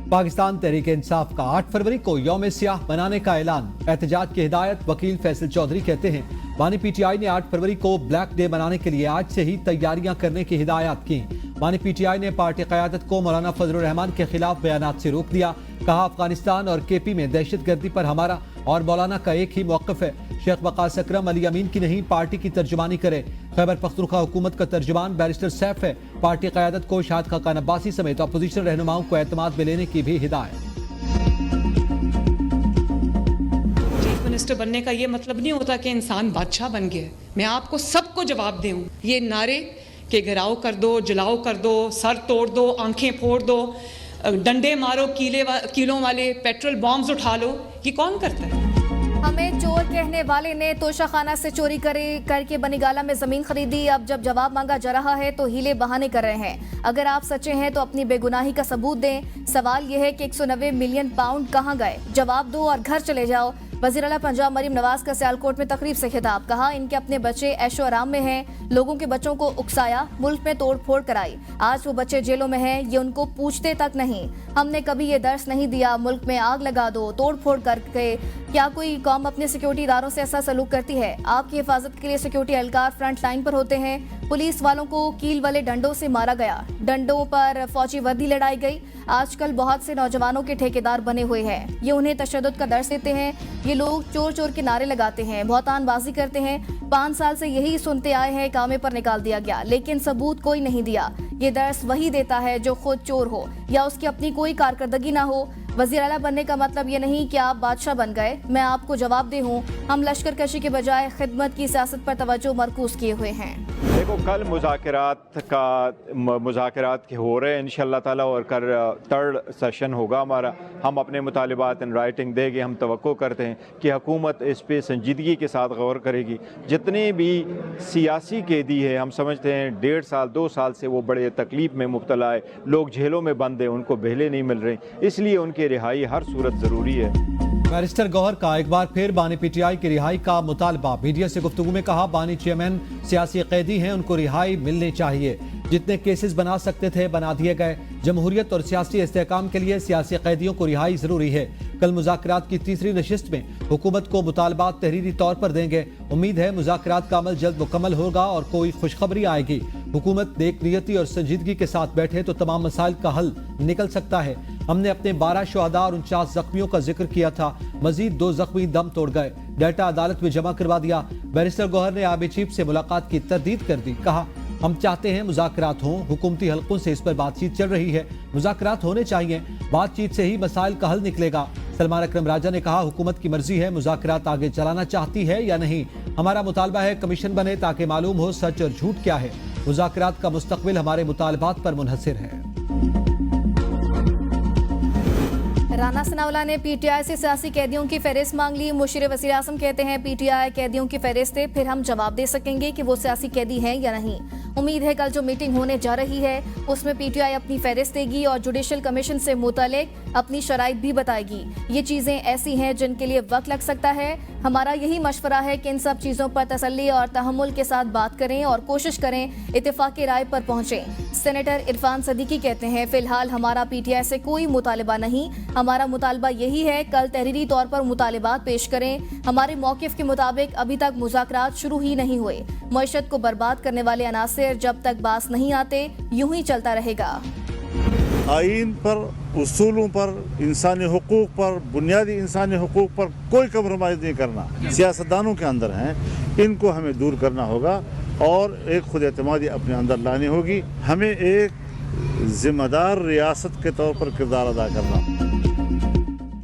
पाकिस्तान तहरीक इंसाफ का 8 फरवरी को यौम सियाह मनाने का ऐलान। एहतजाज की हिदायत वकील फैसल चौधरी कहते हैं बानी पीटीआई ने 8 फरवरी को ब्लैक डे मनाने के लिए आज से ही तैयारियां करने की हिदायत की। बानी पीटीआई ने पार्टी क़यादत को मौलाना फजलुर रहमान के खिलाफ बयानात से रोक दिया। कहा अफगानिस्तान और केपी में दहशतगर्दी पर हमारा और मौलाना का एक ही मौक़िफ़ है। शेख वक़ास अकरम अली अमीन की नहीं पार्टी की तर्जुमानी करे। खैबर पख्तूनख्वा हुकूमत का तर्जुमान बैरिस्टर सैफ है। पार्टी क़यादत को शाहिद खाकान अब्बासी समेत अपोजिशन रहनुमाओं को एतमाद में लेने की भी हिदायत। चीफ मिनिस्टर बनने का ये मतलब नहीं होता कि इंसान बादशाह बन गया है। मैं आपको सबको जवाब दूं। ये नारे के गिराव कर दो, जलाओ कर दो, सर तोड़ दो, आंखें फोड़ दो, डंडे मारो, कीलों वाले पेट्रोल बॉम्ब्स उठा लो, ये कौन करता है? हमें चोर कहने वाले ने तोशाखाना से चोरी करके बनीगाला में जमीन खरीदी। अब जब जवाब मांगा जा रहा है तो हीले बहाने कर रहे हैं। अगर आप सच्चे हैं तो अपनी बेगुनाही का सबूत दें। सवाल यह है कि 190 मिलियन पाउंड कहां गए? जवाब दो और घर चले जाओ। वज़ीर आला पंजाब मरीम नवाज का सियालकोट में तकरीब से खिताब। कहा इनके अपने बच्चे ऐशो आराम में हैं। लोगों के बच्चों को उकसाया, मुल्क में तोड़ फोड़ कराई। आज वो बच्चे जेलों में हैं, ये उनको पूछते तक नहीं। हमने कभी ये दर्स नहीं दिया मुल्क में आग लगा दो, तोड़ फोड़ करके। क्या कोई कौम अपने सिक्योरिटी इदारों से ऐसा सलूक करती है? आपकी हिफाजत के लिए सिक्योरिटी एहलकार फ्रंट लाइन पर होते हैं। पुलिस वालों को कील वाले डंडों से मारा गया, डंडों पर फौजी वर्दी लड़ाई गई। आजकल बहुत से नौजवानों के ठेकेदार बने हुए हैं। ये उन्हें तशद्दुद का दर्स देते हैं। ये लोग चोर चोर के नारे लगाते हैं, बहुतानबाजी करते हैं। 5 साल से यही सुनते आए हैं। कामे पर निकाल दिया गया लेकिन सबूत कोई नहीं दिया। ये दर्स वही देता है जो खुद चोर हो या उसकी अपनी कोई कारकर्दगी ना हो। वज़ीर आला बनने का मतलब ये नहीं कि आप बादशाह बन गए। मैं आपको जवाबदेह हूँ। हम लश्कर कशी के बजाय खिदमत की सियासत पर तवज्जो मरकूज किए हुए हैं। देखो कल मुज़ाकरात हो रहे हैं इंशाअल्लाह ताला और कल 3rd सेशन होगा हमारा। हम अपने मुतालिबात इन राइटिंग देंगे। हम तवक्को करते हैं कि हुकूमत इस पे संजीदगी के साथ गौर करेगी। जितने भी सियासी कैदी हैं हम समझते हैं 1.5 साल 2 साल से वो बड़े तकलीफ में मुब्तला है। लोग जेलों में बंद हैं, उनको बेहले नहीं मिल रही, इसलिए उनकी रिहाई हर सूरत ज़रूरी है। बैरिस्टर गौहर का एक बार फिर बानी पीटीआई की रिहाई का मुतालबा। मीडिया से गुफ्तगू में कहा बानी चेयरमैन सियासी कैदी हैं, उनको रिहाई मिलनी चाहिए। जितने केसेस बना सकते थे बना दिए गए। जमहूरियत और सियासी इस्तेहकाम के लिए सियासी कैदियों को रिहाई जरूरी है। कल मुज़ाकरात की 3री नशिस्त में हुकूमत को मुतालबात तहरीरी तौर पर देंगे। उम्मीद है मुज़ाकरात का अमल जल्द मुकम्मल होगा और कोई खुशखबरी आएगी। हुकूमत नेक नियती और संजीदगी के साथ बैठे तो तमाम मसाइल का हल निकल सकता है। हमने अपने 12 शुहदा और 49 जख्मियों का जिक्र किया था। मजीद 2 जख्मी दम तोड़ गए। डाटा अदालत में जमा करवा दिया। बैरिस्टर गौहर ने आर्मी चीफ से मुलाकात की तरदीद कर दी। कहा हम चाहते हैं मुज़ाकरात हों। हुकूमती हलकों से इस पर बातचीत चल रही है। मुज़ाकरात होने चाहिए। बातचीत से ही मसाइल का हल निकलेगा। सलमान अकरम राजा ने कहा हुकूमत की मर्जी है मुज़ाकरात आगे चलाना चाहती है या नहीं। हमारा मुतालबा है कमीशन बने ताकि मालूम हो सच और झूठ क्या है। मुज़ाकरात का मुस्तकबिल हमारे मुतालबात पर मुनहसिर है। राना सनाउल्लाह ने पीटीआई से सियासी कैदियों की फहरिस्त मांग ली। मुशीर वज़ीर आज़म कहते हैं पीटीआई कैदियों की फहरिस्त दे, फिर हम जवाब दे सकेंगे कि वो सियासी कैदी हैं या नहीं। उम्मीद है कल जो मीटिंग होने जा रही है उसमें पीटीआई अपनी फहरिस्त देगी और जुडिशल कमीशन से मुतालिक अपनी शराइत भी बताएगी। ये चीजें ऐसी हैं जिनके लिए वक्त लग सकता है। हमारा यही मशवरा है कि इन सब चीजों पर तसल्ली और तहम्मुल के साथ बात करें और कोशिश करें इत्तेफाकी राय पर पहुंचें। सेनेटर इरफान सदीकी कहते हैं फिलहाल हमारा पीटीआई से कोई मुतालिबा नहीं। हमारा मुतालबा यही है कल तहरीरी तौर पर मुतालिबात पेश करें। हमारे मौकिफ के मुताबिक अभी तक मुज़ाकरात शुरू ही नहीं हुए। मईशत को बर्बाद करने वाले अनासिर जब तक बास नहीं आते यूं ही चलता रहेगा। आइन पर, उसूलों पर, इंसानी हुकूक पर, बुनियादी इंसानी हुकूक पर कोई कम्प्रोमाइज़ नहीं करना सियासतदानों के अंदर हैं। इनको हमें दूर करना होगा और एक खुद एतमादी अपने अंदर लानी होगी। हमें एक जिम्मेदार रियासत के तौर पर किरदार अदा करना।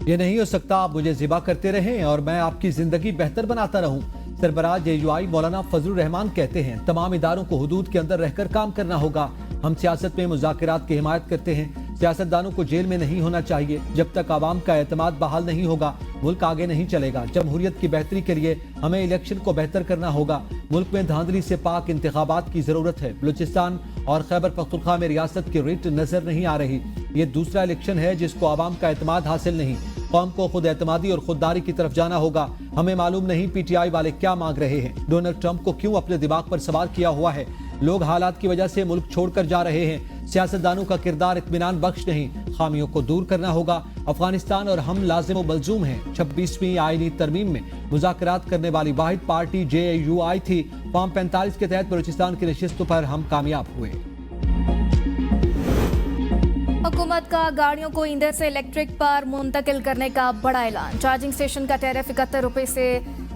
ये नहीं हो सकता आप मुझे ज़िबा करते रहें और मैं आपकी ज़िंदगी बेहतर बनाता रहूं। सरबराह JUI मौलाना फजलुर रहमान कहते हैं तमाम इदारों को हुदूद के अंदर रहकर काम करना होगा। हम सियासत में मुज़ाकरात की हिमायत करते हैं। सियासतदानों को जेल में नहीं होना चाहिए। जब तक आवाम का एतमाद बहाल नहीं होगा मुल्क आगे नहीं चलेगा। जमहूरियत की बेहतरी के लिए हमें इलेक्शन को बेहतर करना होगा। मुल्क में धांधली से पाक इंतखाबात की जरूरत है। बलूचिस्तान और खैबर पख्तूनख्वा में रियासत की रिट नजर नहीं आ रही। ये दूसरा इलेक्शन है जिसको आवाम का एतमाद हासिल नहीं। कौम को खुद एतमादी और खुददारी की तरफ जाना होगा। हमें मालूम नहीं पीटीआई वाले क्या मांग रहे हैं। डोनाल्ड ट्रंप को क्यों अपने दिमाग पर सवार किया हुआ है। लोग हालात की वजह से मुल्क छोड़कर जा रहे हैं। सियासतदानों का किरदार इत्मीनान बख्श नहीं, खामियों को दूर करना होगा। अफगानिस्तान और हम लाजिम व मलजूम हैं। 26वीं आईनी तरमीम में मुज़ाकरात करने वाली वाहिद पार्टी JUI थी। फॉर्म 45 के तहत बलूचिस्तान की नशिस्तों पर हम कामयाब हुए। हुकूमत का गाड़ियों को ईंधन से इलेक्ट्रिक पर मुंतकिल करने का बड़ा ऐलान। चार्जिंग स्टेशन का टैरिफ 71 रुपए से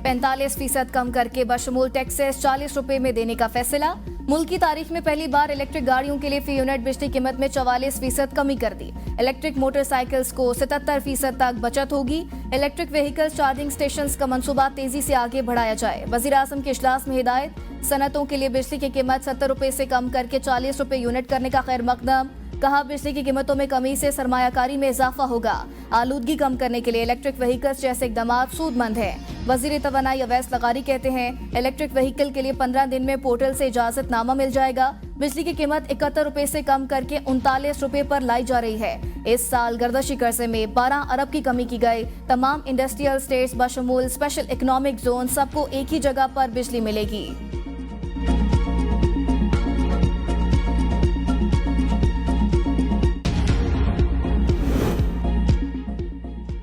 45% कम करके बशमूल टैक्सेस 40 रुपए में देने का फैसला। मुल्क की तारीख में पहली बार इलेक्ट्रिक गाड़ियों के लिए फी यूनिट बिजली कीमत में 44% कमी कर दी। इलेक्ट्रिक मोटरसाइकिल्स को 77% तक बचत होगी। इलेक्ट्रिक व्हीकल्स चार्जिंग स्टेशन का मंसूबा तेजी से आगे बढ़ाया जाए। वजीर आजम के इजलास में हिदायत। सनतों के लिए बिजली की कीमत 70 रुपए से कम करके 40 रुपए यूनिट करने का खैर मकदम। कहा, बिजली की कीमतों में कमी से सरमायाकारी में इजाफा होगा। आलूदगी कम करने के लिए इलेक्ट्रिक व्हीकल्स जैसे इकदाम सूदमंद है। वजीर तवानाई अवैस लगारी कहते हैं, इलेक्ट्रिक व्हीकल के लिए 15 दिन में पोर्टल से इजाजतनामा मिल जाएगा। बिजली की कीमत 71 रुपए से कम करके 39 रुपए पर लाई जा रही है। इस साल गर्दशी कर्जे में 12 अरब की कमी की गई। तमाम इंडस्ट्रियल स्टेट्स बशमूल स्पेशल इकोनॉमिक जोन सबको एक ही जगह पर बिजली मिलेगी।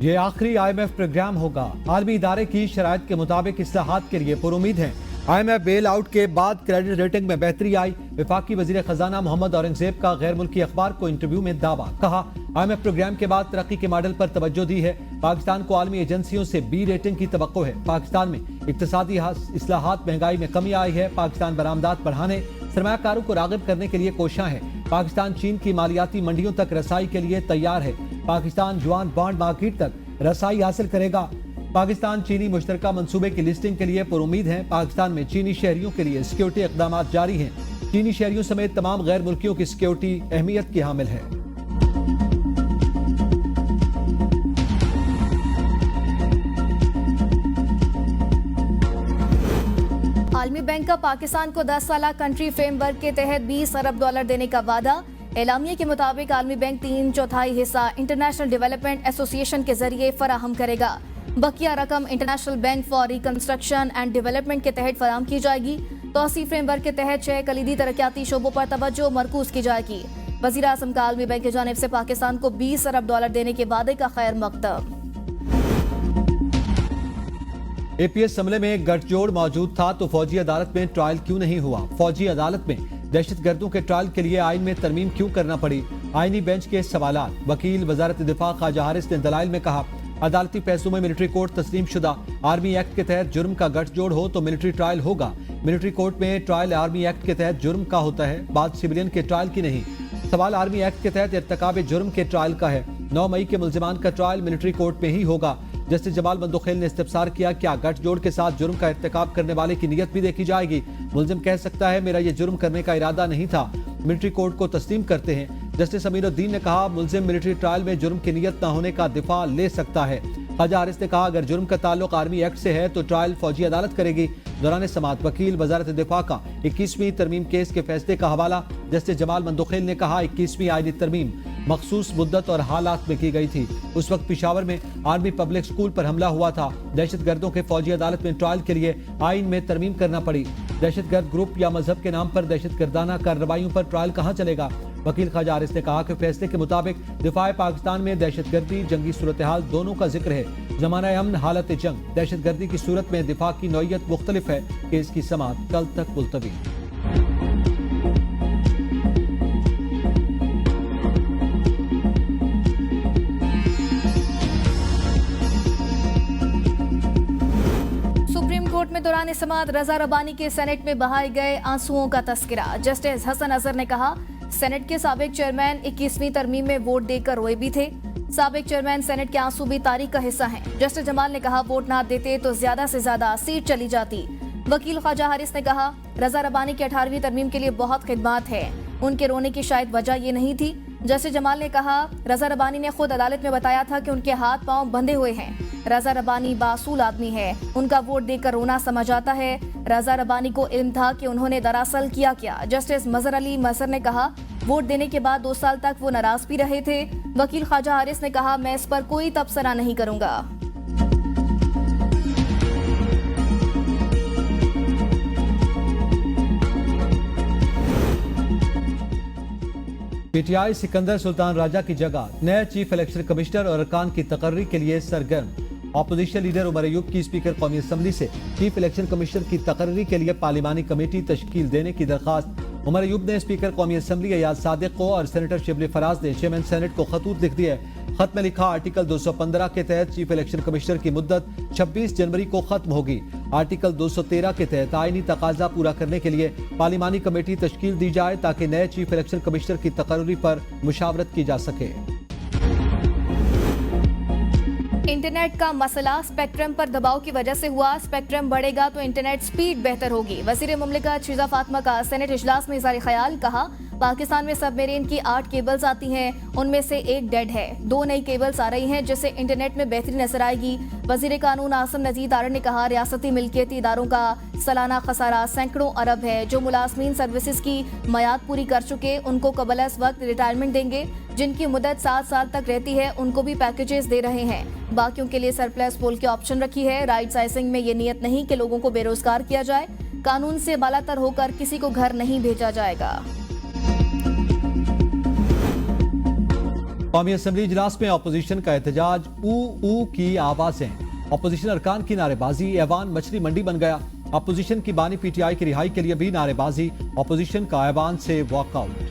ये आखिरी IMF प्रोग्राम होगा। आलमी इदारे की शराइत के मुताबिक इस्लाहात के लिए पुरुमीद हैं। IMF बेल आउट के बाद क्रेडिट रेटिंग में बेहतरी आई। वफाकी वजीर खजाना मोहम्मद औरंगजेब का गैर मुल्की अखबार को इंटरव्यू में दावा। कहा, IMF प्रोग्राम के बाद तरक्की के मॉडल पर तवज्जो दी है। पाकिस्तान को आलमी एजेंसियों से B रेटिंग की तवक्को है। पाकिस्तान में इक्तिसादी इस्लाहात, महंगाई में कमी आई है। पाकिस्तान बरामदात बढ़ाने, सरमायाकारों को राग़िब करने के लिए कोशां है। पाकिस्तान चीन की मालियाती मंडियों तक रसाई के लिए तैयार है। पाकिस्तान युआन बॉन्ड मार्केट तक रसाई हासिल करेगा। पाकिस्तान चीनी मुश्तरका मंसूबे की लिस्टिंग के लिए पुरुमीद है। पाकिस्तान में चीनी शहरियों के लिए सिक्योरिटी इक़दामात जारी हैं। चीनी शहरियों समेत तमाम गैर मुल्कियों की सिक्योरिटी अहमियत की हामिल है। आलमी बैंक का पाकिस्तान को 10 साला कंट्री फ्रेमवर्क के तहत $20 अरब देने का वादा। एलामिया के मुताबिक आलमी बैंक 3/4 हिस्सा इंटरनेशनल डेवलपमेंट एसोसिएशन के जरिए फराहम करेगा। बकिया रकम international bank for reconstruction and development के तहत फराहम की जाएगी। तौसीफ फ्रेमवर्क के तहत 6 कलीदी तरक्याती शोबों पर तवज्जो मरकूज की जाएगी। वजीर आजम का आलमी बैंक की जानिब से पाकिस्तान को $20 अरब देने के वादे का खैर मकदम। APS हमले में गठजोड़ मौजूद था तो फौजी अदालत में ट्रायल क्यों नहीं हुआ? फौजी अदालत में दहशतगर्दों के ट्रायल के लिए आइन में तरमीम क्यों करना पड़ी? आईनी बेंच के सवालात। वकील वजारत दिफा ख्वाजा हारिस ने दलाइल में कहा, अदालती फैसलों में मिलिट्री कोर्ट तस्लीम शुदा। आर्मी एक्ट के तहत जुर्म का गठजोड़ हो तो मिलिट्री ट्रायल होगा। मिलिट्री कोर्ट में ट्रायल आर्मी एक्ट के तहत जुर्म का होता है, बात सिविलियन के ट्रायल की नहीं। सवाल आर्मी एक्ट के तहत इर्तिकाब जुर्म के ट्रायल का है। 9 मई के मुल्जिमान का ट्रायल मिलिट्री कोर्ट में ही होगा। जस्टिस जमाल मंदोखेल ने इस्तिफसार किया, क्या गठजोड़ के साथ जुर्म का इर्तिकाब करने वाले की नीयत भी देखी जाएगी? मुल्जिम कह सकता है, मेरा ये जुर्म करने का इरादा नहीं था। मिलिट्री कोर्ट को तस्लीम करते हैं। जस्टिस अमीरुद्दीन ने कहा, मुल्जिम मिलिट्री ट्रायल में जुर्म की नीयत न होने का दिफा ले सकता है। ख्वाजा हारिस ने कहा, अगर जुर्म का ताल्लुक आर्मी एक्ट से है तो ट्रायल फौजी अदालत करेगी। दौरान समाअत वकील वजारत दिफा का 21वीं तरमीम केस के फैसले का हवाला। जस्टिस जमाल मंदोखेल ने कहा, 21वीं आईनी तरमीम मखसूस मुद्दत और हालात में की गई थी। उस वक्त पिशावर में आर्मी पब्लिक स्कूल पर हमला हुआ था। दहशतगर्दों के फौजी अदालत में ट्रायल के लिए आइन में तरमीम करना पड़ी। दहशतगर्द ग्रुप या मजहब के नाम पर दहशतगर्दाना कार्रवाइयों पर ट्रायल कहाँ चलेगा? वकील ख्वाजा हारिस ने कहा कि फैसले के मुताबिक दिफाए पाकिस्तान में दहशतगर्दी, जंगी सूरत हाल दोनों का जिक्र है। जमाना अमन, हालत जंग, दहशतगर्दी की सूरत में दिफा की नौयत मुख्तलिफ है। केस की समाअत कल तक मुलतवी। कोर्ट में दौरान समाअत रजा रबानी के सेनेट में बहाए गए आंसुओं का तस्करा। जस्टिस हसन अजहर ने कहा, सेनेट के साबिक चेयरमैन 21वीं तरमीम में वोट देकर रोए भी थे। साबिक चेयरमैन सेनेट के आंसू भी तारीख का हिस्सा हैं। जस्टिस जमाल ने कहा, वोट ना देते तो ज्यादा से ज्यादा सीट चली जाती। वकील ख्वाजा हारिस ने कहा, रजा रबानी की 18वीं तरमीम के लिए बहुत खिदमात है, उनके रोने की शायद वजह ये नहीं थी। जस्टिस जमाल ने कहा, रजा रबानी ने खुद अदालत में बताया था कि उनके हाथ पांव बंधे हुए हैं। रजा रबानी बासूल आदमी है, उनका वोट देकर रोना समझ आता है। रजा रबानी को इल्म था कि उन्होंने दरअसल किया क्या। जस्टिस मजहर अली मसर ने कहा, वोट देने के बाद 2 साल तक वो नाराज भी रहे थे। वकील ख्वाजा हारिस ने कहा, मैं इस पर कोई तबसरा नहीं करूंगा। पीटीआई सिकंदर सुल्तान राजा की जगह नए चीफ इलेक्शन कमिश्नर और अरकान की तकर्री के लिए सरगर्म। ऑपोजिशन लीडर उमर अयूब की स्पीकर कौमी असम्बली से चीफ इलेक्शन कमिश्नर की तकर्री के लिए पार्लिमानी कमेटी तश्कील देने की दरखास्त। उमर अयूब ने स्पीकर कौमी असम्बली अयाज सादिक को और सेनेटर शिबली फराज ने चेयरमैन सेनेट को खतूत लिख दिए। खत में लिखा, आर्टिकल 215 के तहत चीफ इलेक्शन कमिश्नर की मुद्दत 26 जनवरी को खत्म होगी। आर्टिकल 213 के तहत आईनी तकाजा पूरा करने के लिए पार्लिमानी कमेटी तश्कील दी जाए ताकि नए चीफ इलेक्शन कमिश्नर की तकर्री पर मुशावरत की जा सके। इंटरनेट का मसला स्पेक्ट्रम पर दबाव की वजह से हुआ। स्पेक्ट्रम बढ़ेगा तो इंटरनेट स्पीड बेहतर होगी। वजीर मुमलिकत शीजा फातिमा का सेनेट इजलास में इज़हार ख्याल। कहा, पाकिस्तान में सबमरीन की 8 केबल्स आती हैं, उनमें से एक डेड है। 2 नई केबल्स आ रही हैं जिससे इंटरनेट में बेहतरी नजर आएगी। वजीर कानून आसिम नजीर आर ने कहा, रियासती मिल्कियती इदारों का सालाना खसारा सैकड़ों अरब है। जो मुलाजमीन सर्विसेज की मयाद पूरी कर चुके उनको कबल अज़ वक्त रिटायरमेंट देंगे। जिनकी मुद्दत 7 साल तक रहती है उनको भी पैकेजेस दे रहे हैं। बाकियों के लिए सरप्लस पोल की ऑप्शन रखी है। राइट साइजिंग में ये नियत नहीं कि लोगों को बेरोजगार किया जाए। कानून से बालातर होकर किसी को घर नहीं भेजा जाएगा। कौमी असम्बली इजलास में अपोजिशन का एहतजाज। ऊ की आवाजें। अपोजिशन अरकान की नारेबाजी। ऐवान मछली मंडी बन गया। अपोजिशन की बानी पीटीआई की रिहाई के लिए भी नारेबाजी। अपोजिशन का ऐवान से वॉकआउट।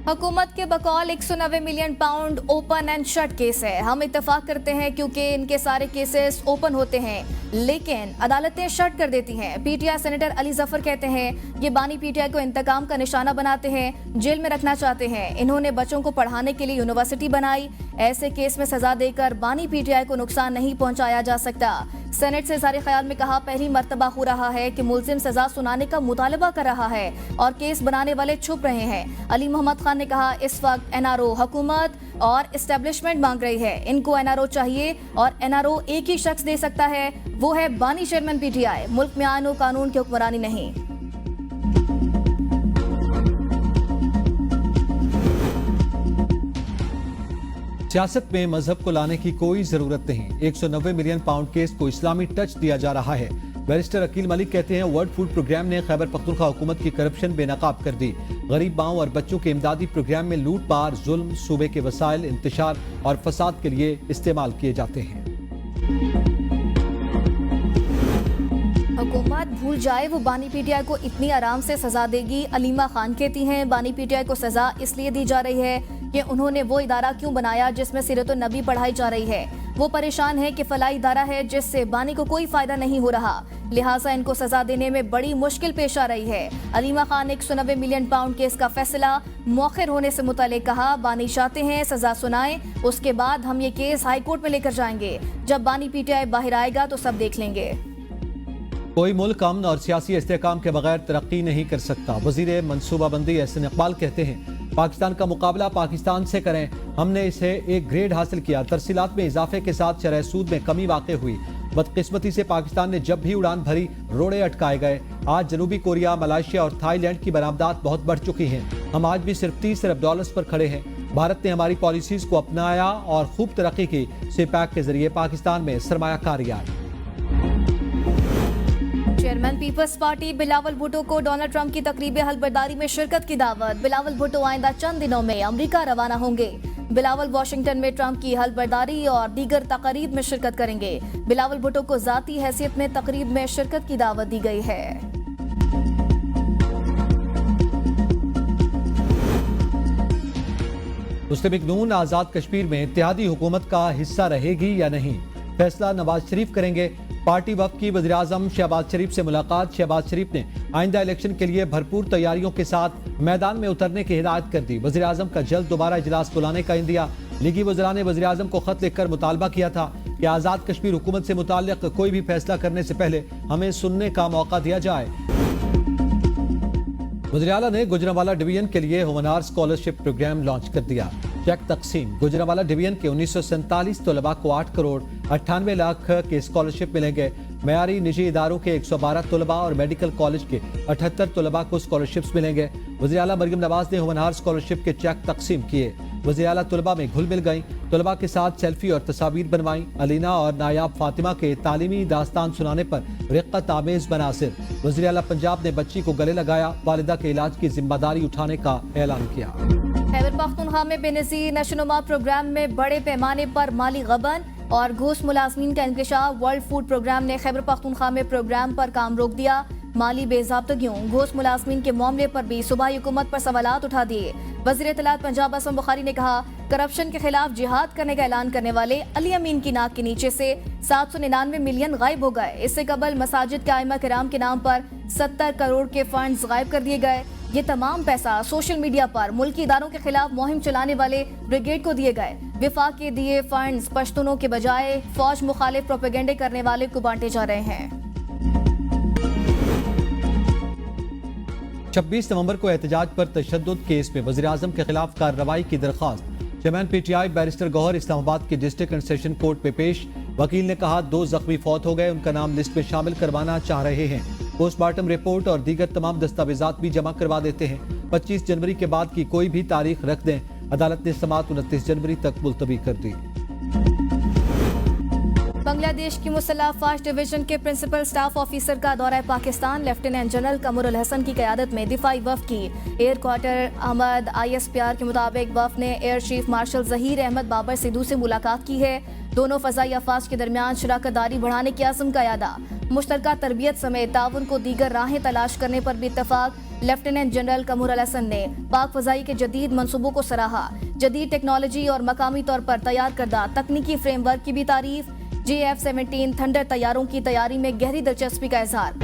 हुकूमत के बकौल 190 million pound open and shut case है। हम इत्तेफाक करते हैं क्योंकि इनके सारे केसेस ओपन होते हैं लेकिन अदालतें शट कर देती हैं। पीटीआई सेनेटर अली जफर कहते हैं ये बानी पीटीआई को इंतकाम का निशाना बनाते हैं, जेल में रखना चाहते हैं। इन्होंने बच्चों को पढ़ाने के लिए यूनिवर्सिटी बनाई। ऐसे केस में सजा देकर बानी पीटीआई को नुकसान नहीं पहुंचाया जा सकता। सेनेट से इज़हार ख्याल में कहा, पहली मर्तबा हो रहा है कि मुलजिम सजा सुनाने का मुतालबा कर रहा है और केस बनाने वाले छुप रहे हैं। अली मोहम्मद खान ने कहा, इस वक्त एनआरओ हुकूमत और एस्टेब्लिशमेंट मांग रही है। इनको एनआरओ चाहिए और एनआरओ एक ही शख्स दे सकता है, वो है बानी चेयरमैन पीटीआई। मुल्क में आईन और कानून की हुक्मरानी नहीं। सियासत में मजहब को लाने की कोई जरूरत नहीं। 190 मिलियन पाउंड केस को इस्लामी टच दिया जा रहा है। बैरिस्टर अकील मलिक कहते हैं, वर्ल्ड फूड प्रोग्राम ने खैबर पख्तूनख्वा हुकूमत की करप्शन बेनकाब कर दी। गरीब माओ और बच्चों के इमदादी प्रोग्राम में लूट पार, जुल्म, सूबे के वसाइल, इंतशार और फसाद के लिए इस्तेमाल किए जाते हैं। हुकूमत भूल जाए वो बानी पीटीआई को इतनी आराम से सजा देगी। अलीमा खान कहती हैं, बानी पीटीआई को सजा इसलिए दी जा रही है कि उन्होंने वो इदारा क्यों बनाया जिसमें सीरत नबी पढ़ाई जा रही है। वो परेशान है कि फलाई इदारा है जिससे बानी को कोई फायदा नहीं हो रहा, लिहाजा इनको सजा देने में बड़ी मुश्किल पेश आ रही है। Aleema Khan 190 million pound case का फैसला मौखिर होने से मुतालिक कहा, बानी चाहते हैं सजा सुनाए, उसके बाद हम ये केस हाई कोर्ट में लेकर जाएंगे। जब बानी पीटीआई बाहर आएगा तो सब देख लेंगे। कोई मुल्क अमन और सियासी इस्तेहकाम के बगैर तरक्की नहीं कर सकता। वजीर मनसूबाबंदी एहसन इकबाल कहते हैं, पाकिस्तान का मुकाबला पाकिस्तान से करें। हमने इसे एक ग्रेड हासिल किया। तरसीलात में इजाफे के साथ शरह सूद में कमी वाक़ हुई। बदकिस्मती से पाकिस्तान ने जब भी उड़ान भरी रोड़े अटकाए गए। आज जनूबी कोरिया, मलेशिया और थाईलैंड की बरामदात बहुत बढ़ चुकी हैं। हम आज भी सिर्फ 30 अरब डॉलर्स पर खड़े हैं। भारत ने हमारी पॉलिसीज को अपनाया और खूब तरक्की की। सिपैक के जरिए पाकिस्तान में सरमायाकारी आई। चेयरमैन पीपल्स पार्टी बिलावल भुट्टो को डोनाल्ड ट्रंप की तकरीब हलबरदारी में शिरकत की दावत। बिलावल भुट्टो आइंदा चंद दिनों में अमेरिका रवाना होंगे। बिलावल वाशिंगटन में ट्रंप की हलबरदारी और दीगर तकरीब में शिरकत करेंगे। बिलावल भुट्टो को जाती हैसियत में तकरीब में शिरकत की दावत दी गई है। मुस्लिम नून आजाद कश्मीर में इत्तेहादी हुकूमत का हिस्सा रहेगी या नहीं, फैसला नवाज शरीफ करेंगे। पार्टी वफ्द की वज़ीर आज़म शहबाज शरीफ से मुलाकात। शहबाज शरीफ ने आइंदा इलेक्शन के लिए भरपूर तैयारियों के साथ मैदान में उतरने की हिदायत कर दी। वज़ीर आज़म का जल्द दोबारा इजलास बुलाने का इंदिया। लीगी वज़रा ने वज़ीर आज़म को खत लिखकर मुतालबा किया था कि आज़ाद कश्मीर हुकूमत से मुताल्लिक कोई भी फैसला करने से पहले हमें सुनने का मौका दिया जाए। वज़ीर आला ने गुजरांवाला डिवीजन के लिए होनहार स्कॉलरशिप प्रोग्राम लॉन्च कर दिया। चेक तकसीम। गुजरांवाला डिवीजन के 1947 तलबा को 8 करोड़ 98 लाख के स्कॉलरशिप मिलेंगे। मयारी निजी इदारों के 112 तलबा और मेडिकल कॉलेज के 78 तलबा को स्कॉलरशिप्स मिलेंगे। वज़ीर आला मरियम नवाज ने होनहार स्कॉलरशिप के चेक तकसीम किए। वज़ीर आला तलबा में घुल मिल गईं। तलबा के साथ सेल्फी और तस्वीर बनवाईं। अलीना और नायाब फातिमा के तालीमी दास्तान सुनाने पर रिक्कत आमेज मनासिर। वज़ीर आला पंजाब ने बच्ची को गले लगाया। वालिदा के इलाज की जिम्मेदारी उठाने का ऐलान किया। खैबर पख्तूनख्वा में बेनज़ीर नशोनुमा प्रोग्राम में बड़े पैमाने पर माली गबन और घूस मुलाजमीन का इंकशाफ। वर्ल्ड फूड प्रोग्राम ने खैबर पख्तूनख्वा में प्रोग्राम पर काम रोक दिया। माली बेज़ाब्तगियों, घूस मुलाजमीन के मामले पर भी सूबाई हुकूमत पर सवालात उठा दिए। वज़ीर इत्तलात पंजाब असम बुखारी ने कहा, करप्शन के खिलाफ जिहाद करने का ऐलान करने वाले अली अमीन की नाक के नीचे से 799 मिलियन गायब हो गए। इससे कबल मसाजिद के आइमा किराम के नाम पर 70 करोड़ के फंड्स गायब कर दिए गए। ये तमाम पैसा सोशल मीडिया पर मुल्की इदारों के खिलाफ मुहिम चलाने वाले ब्रिगेड को दिए गए। विफाक के दिए फंड्स पश्तूनों के बजाय फौज मुखालिफ प्रोपेगेंडे करने वाले को बांटे जा रहे हैं। 26 नवंबर को एहतजाज पर तशद्दुद केस में वज़ीर आज़म के खिलाफ कार्रवाई की दरख्वास्त। Chairman PTI barrister Gohar Islamabad के डिस्ट्रिक्ट एंड सेशन कोर्ट में पेश। वकील ने कहा 2 जख्मी फौत हो गए, उनका नाम लिस्ट में शामिल करवाना चाह रहे हैं। पोस्टमार्टम रिपोर्ट और दीगर तमाम दस्तावेजात भी जमा करवा देते हैं। 25 जनवरी के बाद की कोई भी तारीख रख दें। अदालत ने समाअत 29 जनवरी तक मुलतवी कर दी। बांग्लादेश की मुसल्लह अफवाज डिवीजन के प्रिंसिपल स्टाफ ऑफिसर का दौरा पाकिस्तान। लेफ्टिनेंट जनरल कमरुल हसन की क़यादत में दिफाई वफ़द की एयर क्वार्टर अहमद। ISPR के मुताबिक वफ़द ने air chief marshal Zaheer Ahmed Babar Sidhu से मुलाकात की है। दोनों फ़ज़ाई अफवाज के दरमियान शराकतदारी बढ़ाने की आज़म का यादा। मुश्तरका तरबियत समेत ताउन को दीगर राहें तलाश करने पर भी इत्तफाक। लेफ्टिनेंट जनरल कमरुल हसन ने पाक फ़ज़ाई के जदीद मनसूबों को सराहा। जदीद टेक्नोलॉजी और मकामी तौर पर तैयार करदा तकनीकी फ्रेमवर्क की भी तारीफ। JF-17 थंडर तैयारों की तैयारी में गहरी दिलचस्पी का इजहार।